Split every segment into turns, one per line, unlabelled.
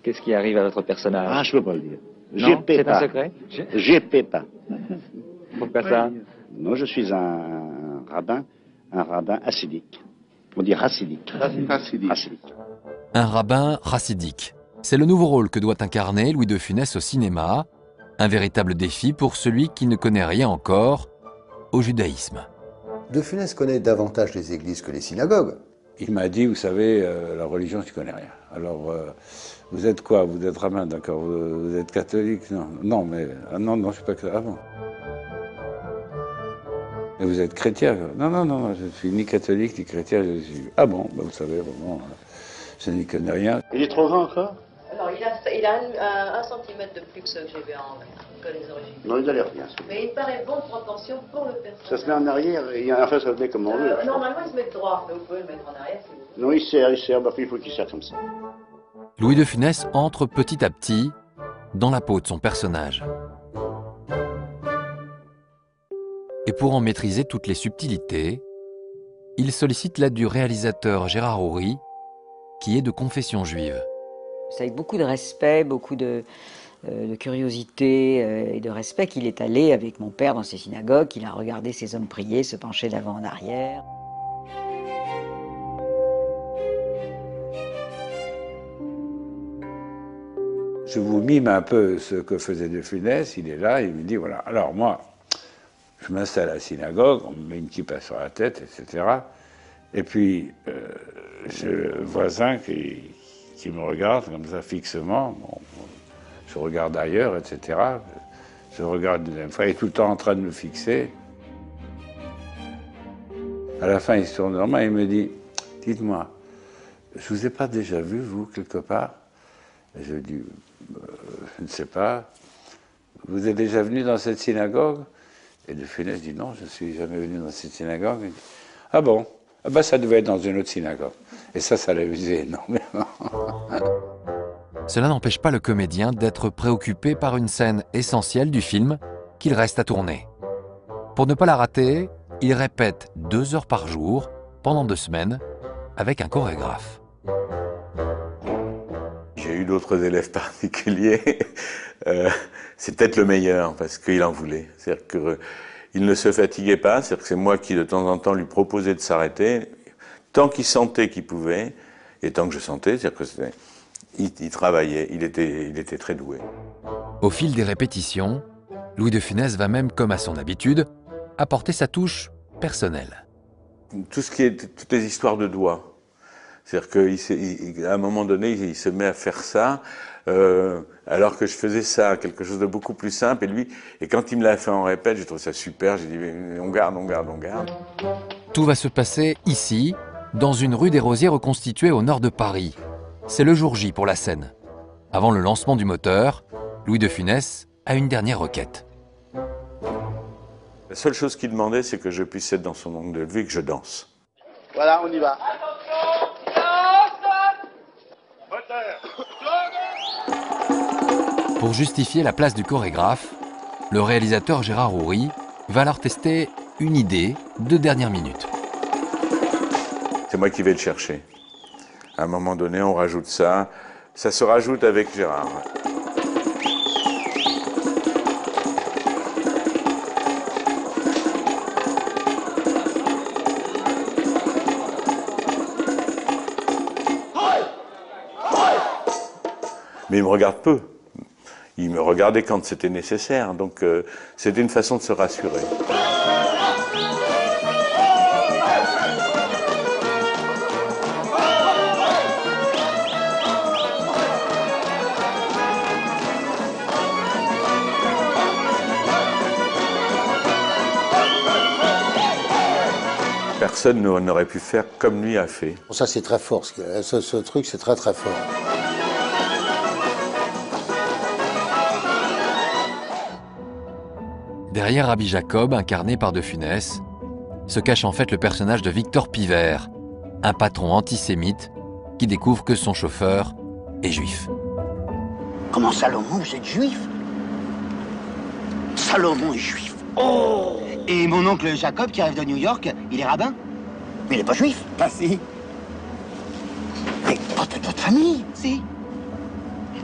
Qu'est-ce qui arrive à votre personnage?
Ah, je peux pas le dire.
Non, c'est un secret?
Je peux pas.
Pourquoi ça?
Non, je suis un rabbin hassidique. On dit hassidique. Hassidique.
Un rabbin chassidique. C'est le nouveau rôle que doit incarner Louis de Funès au cinéma. Un véritable défi pour celui qui ne connaît rien encore au judaïsme.
De Funès connaît davantage les églises que les synagogues.
Il m'a dit, vous savez, la religion, je ne connais rien. Alors, vous êtes quoi? Vous êtes rabbin, d'accord? Vous êtes catholique? Non, non, mais non, je ne suis pas catholique. Ah bon? Et vous êtes chrétien? Non, je ne suis ni catholique ni chrétien. Je suis... Ah bon, ben, vous savez, vraiment, je n'y connais rien.
Il est trop grand encore?
Non, il a 1 centimètre de plus que ceux que j'ai vu que les origines.
Non, il a l'air bien.
Mais il paraît bonne proportion pour le personnage.
Ça se met en arrière, enfin ça se met comme on veut.
Normalement, il se met droit, mais vous pouvez le mettre en arrière si vous voulez.
Non, il sert, bah, il faut qu'il serre comme ça.
Louis de Funès entre petit à petit dans la peau de son personnage. Et pour en maîtriser toutes les subtilités, il sollicite l'aide du réalisateur Gérard Houry, qui est de confession juive.
C'est avec beaucoup de respect, beaucoup de curiosité et de respect qu'il est allé avec mon père dans ces synagogues, qu'il a regardé ces hommes prier, se pencher d'avant en arrière.
Je vous mime un peu ce que faisait De Funès. Il est là, il me dit, voilà, alors moi, je m'installe à la synagogue, on me met une kippa sur la tête, etc. Et puis, j'ai le voisin qui me regarde comme ça fixement. Bon, je regarde ailleurs, etc. Je regarde une deuxième fois, il est tout le temps en train de me fixer. À la fin, il se tourne vers moi et il me dit, dites-moi, je vous ai pas déjà vu, vous, quelque part? Et je lui dis, je ne sais pas. Vous êtes déjà venu dans cette synagogue? Et De Funès dit, non, je ne suis jamais venu dans cette synagogue. Il dit, ah bon? Ah ben, ça devait être dans une autre synagogue. Et ça l'a usé énormément.
Cela n'empêche pas le comédien d'être préoccupé par une scène essentielle du film qu'il reste à tourner. Pour ne pas la rater, il répète 2 heures par jour, pendant 2 semaines, avec un chorégraphe.
J'ai eu d'autres élèves particuliers. C'est peut-être le meilleur, parce qu'il en voulait. C'est-à-dire qu'il ne se fatiguait pas, c'est-à-dire que c'est moi qui, de temps en temps, lui proposais de s'arrêter. Tant qu'il sentait qu'il pouvait, et tant que je sentais, c'est-à-dire que il travaillait, il était très doué.
Au fil des répétitions, Louis de Funès va même, comme à son habitude, apporter sa touche personnelle.
Toutes les histoires de doigts. C'est-à-dire qu'à un moment donné, il se met à faire ça, alors que je faisais ça, quelque chose de beaucoup plus simple. Et quand il me l'a fait en répète, j'ai trouvé ça super. J'ai dit, on garde.
Tout va se passer ici, dans une rue des Rosiers reconstituée au nord de Paris. C'est le jour J pour la scène. Avant le lancement du moteur, Louis de Funès a une dernière requête.
La seule chose qu'il demandait, c'est que je puisse être dans son angle de vue et que je danse.
Voilà, on y va.
Pour justifier la place du chorégraphe, le réalisateur Gérard Houry va alors tester une idée de dernière minute.
C'est moi qui vais le chercher. À un moment donné, on rajoute ça. Ça se rajoute avec Gérard. Mais il me regarde peu. Il me regardait quand c'était nécessaire. Donc c'était une façon de se rassurer. Personne n'aurait pu faire comme lui a fait.
Ça, c'est très fort. Ce truc, c'est très, très fort.
Derrière Rabbi Jacob, incarné par De Funès, se cache en fait le personnage de Victor Pivert, un patron antisémite qui découvre que son chauffeur est juif.
Comment Salomon, vous êtes juif? Salomon est juif. Oh! Et mon oncle Jacob, qui arrive de New York, il est rabbin? Mais il n'est pas juif? Ah si. Mais pas de votre famille? Si.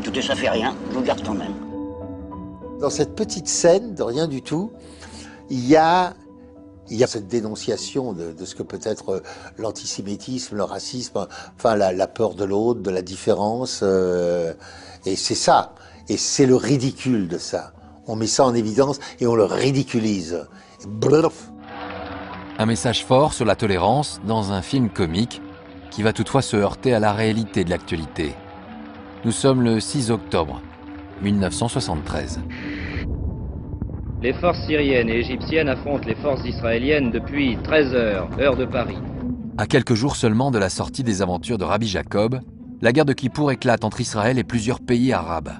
Écoutez, ça fait rien, je vous garde quand même.
Dans cette petite scène de rien du tout, il y a cette dénonciation de ce que peut être l'antisémitisme, le racisme, enfin la peur de l'autre, de la différence, et c'est ça. Et c'est le ridicule de ça. On met ça en évidence et on le ridiculise. Brrf.
Un message fort sur la tolérance dans un film comique qui va toutefois se heurter à la réalité de l'actualité. Nous sommes le 6 octobre 1973.
Les forces syriennes et égyptiennes affrontent les forces israéliennes depuis 13 heures, heure de Paris.
À quelques jours seulement de la sortie des aventures de Rabbi Jacob, la guerre de Kippour éclate entre Israël et plusieurs pays arabes.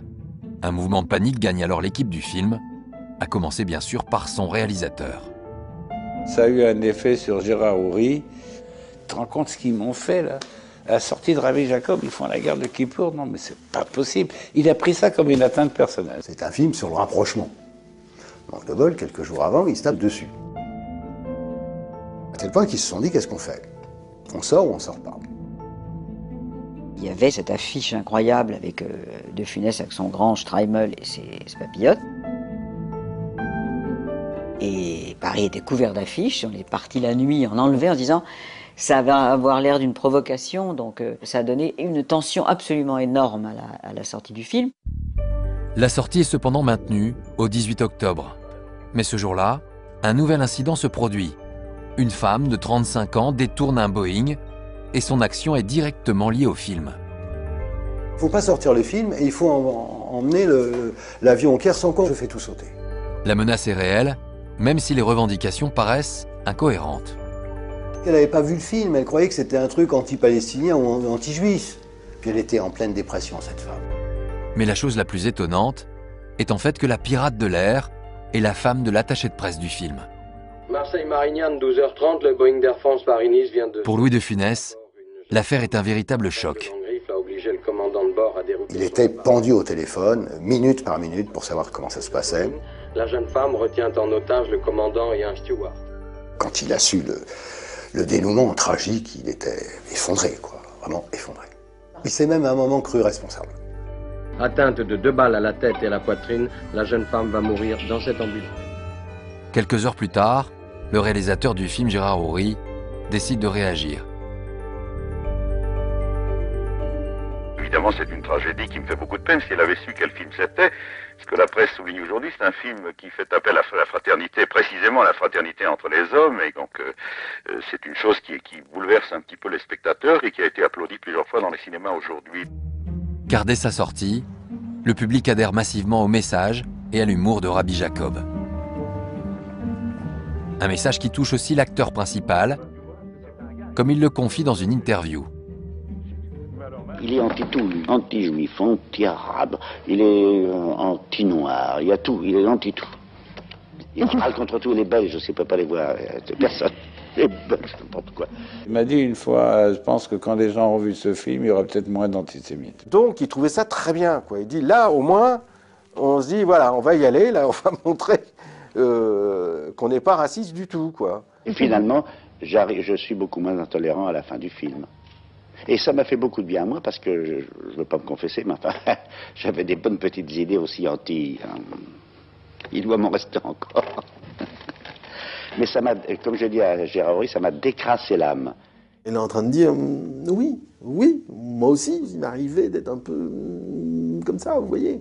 Un mouvement de panique gagne alors l'équipe du film, à commencer bien sûr par son réalisateur.
Ça a eu un effet sur Gérard Houry. Tu te rends compte ce qu'ils m'ont fait là? À la sortie de Rabbi Jacob, ils font la guerre de Kippour. Non mais c'est pas possible. Il a pris ça comme une atteinte personnelle.
C'est un film sur le rapprochement. Manque de bol, quelques jours avant, ils se tapent dessus. À tel point qu'ils se sont dit, qu'est-ce qu'on fait? On sort ou on sort pas?
Il y avait cette affiche incroyable avec De Funès avec son grand Streimel et ses papillotes. Et Paris était couvert d'affiches. On est parti la nuit en enlevé en se disant ça va avoir l'air d'une provocation. Donc ça a donné une tension absolument énorme à la sortie du film.
La sortie est cependant maintenue au 18 octobre. Mais ce jour-là, un nouvel incident se produit. Une femme de 35 ans détourne un Boeing et son action est directement liée au film.
Il ne faut pas sortir le film et il faut emmener l'avion au Caire sans qu'on je fais tout sauter.
La menace est réelle, même si les revendications paraissent incohérentes.
Elle n'avait pas vu le film, elle croyait que c'était un truc anti-palestinien ou anti-juif. Puis elle était en pleine dépression, cette femme.
Mais la chose la plus étonnante est en fait que la pirate de l'air est la femme de l'attaché de presse du film.
Marseille-Marignane, 12h30, le Boeing d'Air France Paris-Nice vient de...
Pour Louis de Funès, l'affaire est un véritable choc.
Il était pendu au téléphone, minute par minute, pour savoir comment ça se passait.
La jeune femme retient en otage le commandant et un steward.
Quand il a su le dénouement tragique, il était effondré, quoi, vraiment effondré. Il s'est même à un moment cru responsable.
Atteinte de 2 balles à la tête et à la poitrine, la jeune femme va mourir dans cette ambulance.
Quelques heures plus tard, le réalisateur du film, Gérard Houry, décide de réagir.
Évidemment, c'est une tragédie qui me fait beaucoup de peine. Si elle avait su quel film c'était, ce que la presse souligne aujourd'hui, c'est un film qui fait appel à la fraternité, précisément la fraternité entre les hommes, et donc c'est une chose qui bouleverse un petit peu les spectateurs et qui a été applaudie plusieurs fois dans les cinémas aujourd'hui.
Car dès sa sortie, le public adhère massivement au message et à l'humour de Rabbi Jacob. Un message qui touche aussi l'acteur principal, comme il le confie dans une interview.
Il est anti-tout, anti-juif, anti-arabe, il est anti-noir, il y a tout, il est anti-tout. Il râle contre tous les Belges, je ne peux pas les voir, personne. Les Belges, n'importe quoi.
Il m'a dit une fois, je pense que quand les gens ont vu ce film, il y aura peut-être moins d'antisémites.
Donc il trouvait ça très bien, quoi. Il dit là, au moins, on se dit, voilà, on va y aller, là, on va montrer qu'on n'est pas raciste du tout, quoi.
Et finalement, je suis beaucoup moins intolérant à la fin du film. Et ça m'a fait beaucoup de bien à moi, parce que, je ne veux pas me confesser, mais enfin, j'avais des bonnes petites idées aussi anti... il doit m'en rester encore. Mais ça m'a, comme je dis à Gérard Houry, ça m'a décrassé l'âme.
Il est en train de dire, oui, moi aussi, il m'arrivait d'être un peu comme ça, vous voyez.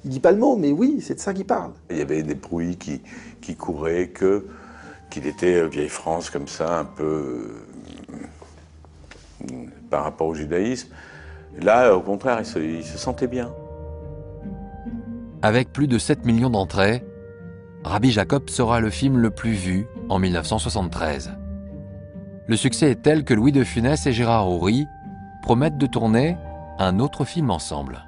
Il dit pas le mot, mais oui, c'est de ça qu'il parle.
Il y avait des bruits qui couraient qu'il était vieille France comme ça, un peu par rapport au judaïsme. Là, au contraire, il se sentait bien.
Avec plus de 7 millions d'entrées, Rabbi Jacob sera le film le plus vu en 1973. Le succès est tel que Louis de Funès et Gérard Houry promettent de tourner un autre film ensemble.